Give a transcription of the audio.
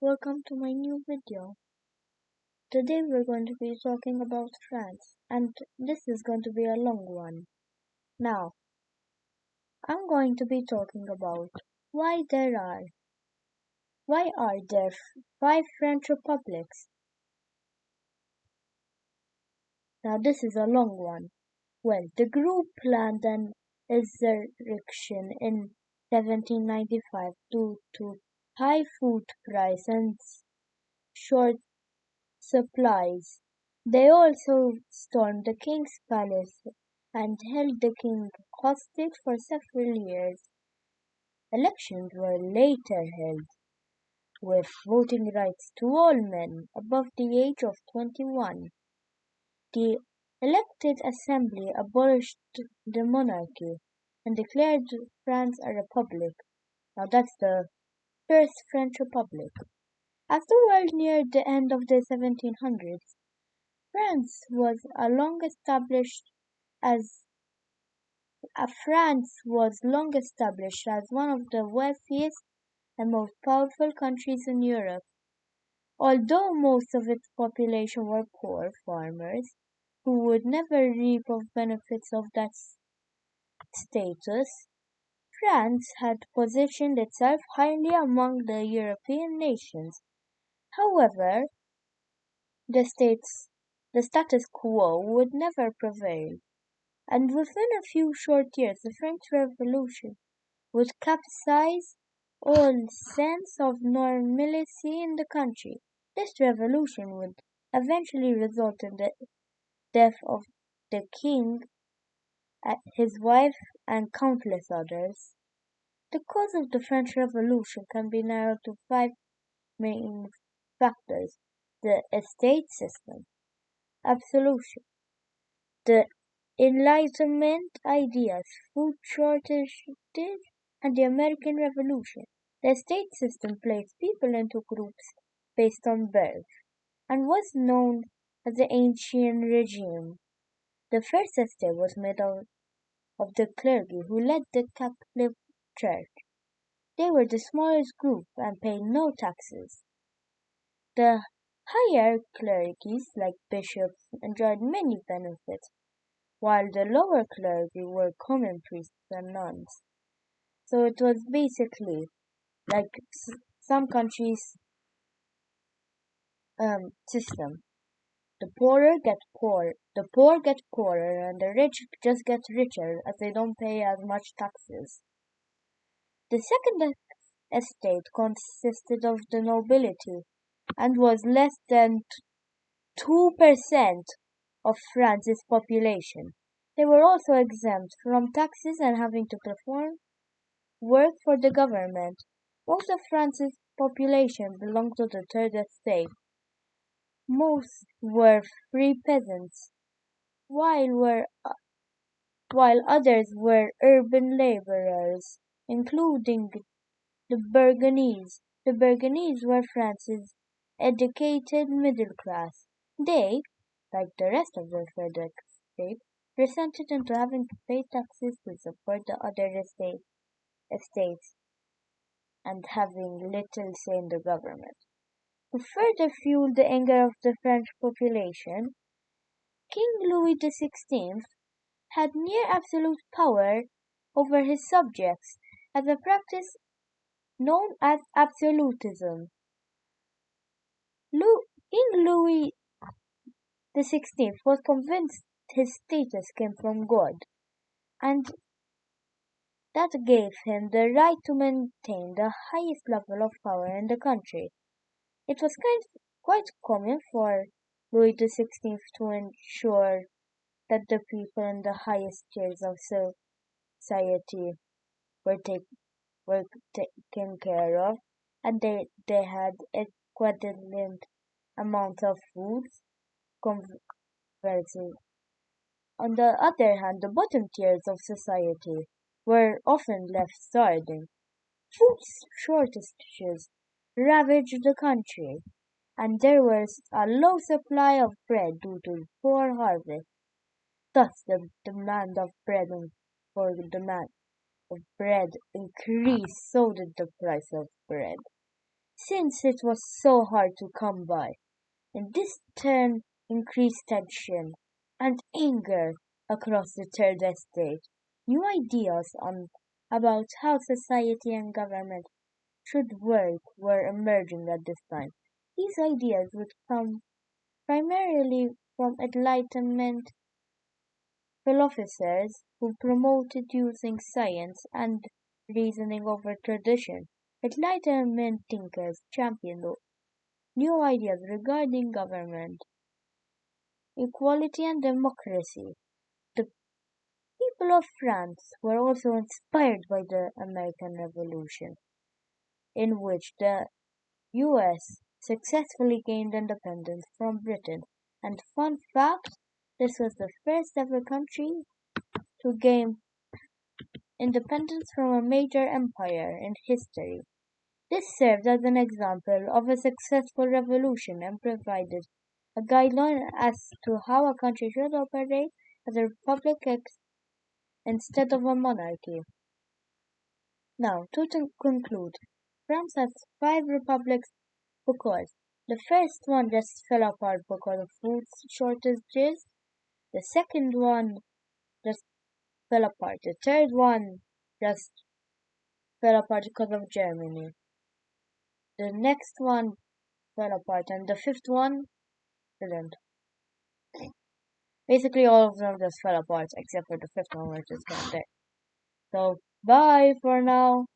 Welcome to my new video. Today we're going to be talking about France, and this is going to be a long one. Now, I'm going to be talking about why are there five French republics? Now this is a long one. Well, the group planned an insurrection in 1795 due to high food price and short supplies. They also stormed the king's palace and held the king hostage for several years. Elections were later held, with voting rights to all men above the age of 21. The elected assembly abolished the monarchy and declared France a republic. Now that's the first French republic. Afterward, near the end of the 1700s, as France was long established as one of the wealthiest and most powerful countries in Europe. Although most of its population were poor farmers who would never reap the benefits of that status, France had positioned itself highly among the European nations. However, the states the status quo would never prevail, and within a few short years the French Revolution would capsize all sense of normalcy in the country. This revolution would eventually result in the death of the king, his wife, and countless others. The cause of the French Revolution can be narrowed to five main factors: the estate system, absolution, the Enlightenment ideas, food shortages, and the American Revolution. The estate system placed people into groups based on birth, and was known as the Ancien Regime. The first estate was made up of the clergy who led the Catholic Church. They were the smallest group and paid no taxes. The higher clergies, like bishops, enjoyed many benefits, while the lower clergy were common priests and nuns. So it was basically like some countries' system. The poor get poorer, and the rich just get richer as they don't pay as much taxes. The second estate consisted of the nobility and was less than 2% of France's population. They were also exempt from taxes and having to perform work for the government. Most of France's population belonged to the third estate. Most were free peasants, while were while others were urban laborers, including the Burgonese. The Burgonese were France's educated middle class. They, like the rest of the third estate, resented into having to pay taxes to support the other estates and having little say in the government. To further fuel the anger of the French population, King Louis XVI had near absolute power over his subjects as a practice known as absolutism. King Louis XVI was convinced his status came from God, and that gave him the right to maintain the highest level of power in the country. It was quite common for Louis XVI to ensure that the people in the highest tiers of society were, take, were taken care of, and they had equivalent amount of food converted. On the other hand, the bottom tiers of society were often left starving. Food shortages ravaged the country, and there was a low supply of bread due to poor harvest. Thus, the demand of bread and for the demand of bread increased, so did the price of bread. since it was so hard to come by, and this turn increased tension and anger across the Third Estate. New ideas about how society and government should work were emerging at this time. These ideas would come primarily from Enlightenment philosophers who promoted using science and reasoning over tradition. Enlightenment thinkers championed new ideas regarding government, equality, and democracy. The people of France were also inspired by the American Revolution, in which the US successfully gained independence from Britain. And fun fact, this was the first ever country to gain independence from a major empire in history. This served as an example of a successful revolution and provided a guideline as to how a country should operate as a republic instead of a monarchy. Now, to conclude, France has five republics because the first one just fell apart because of food shortages, the second one just fell apart, the third one just fell apart because of Germany, the next one fell apart, and the fifth one didn't. Basically, all of them just fell apart except for the fifth one, which is not there. So, bye for now.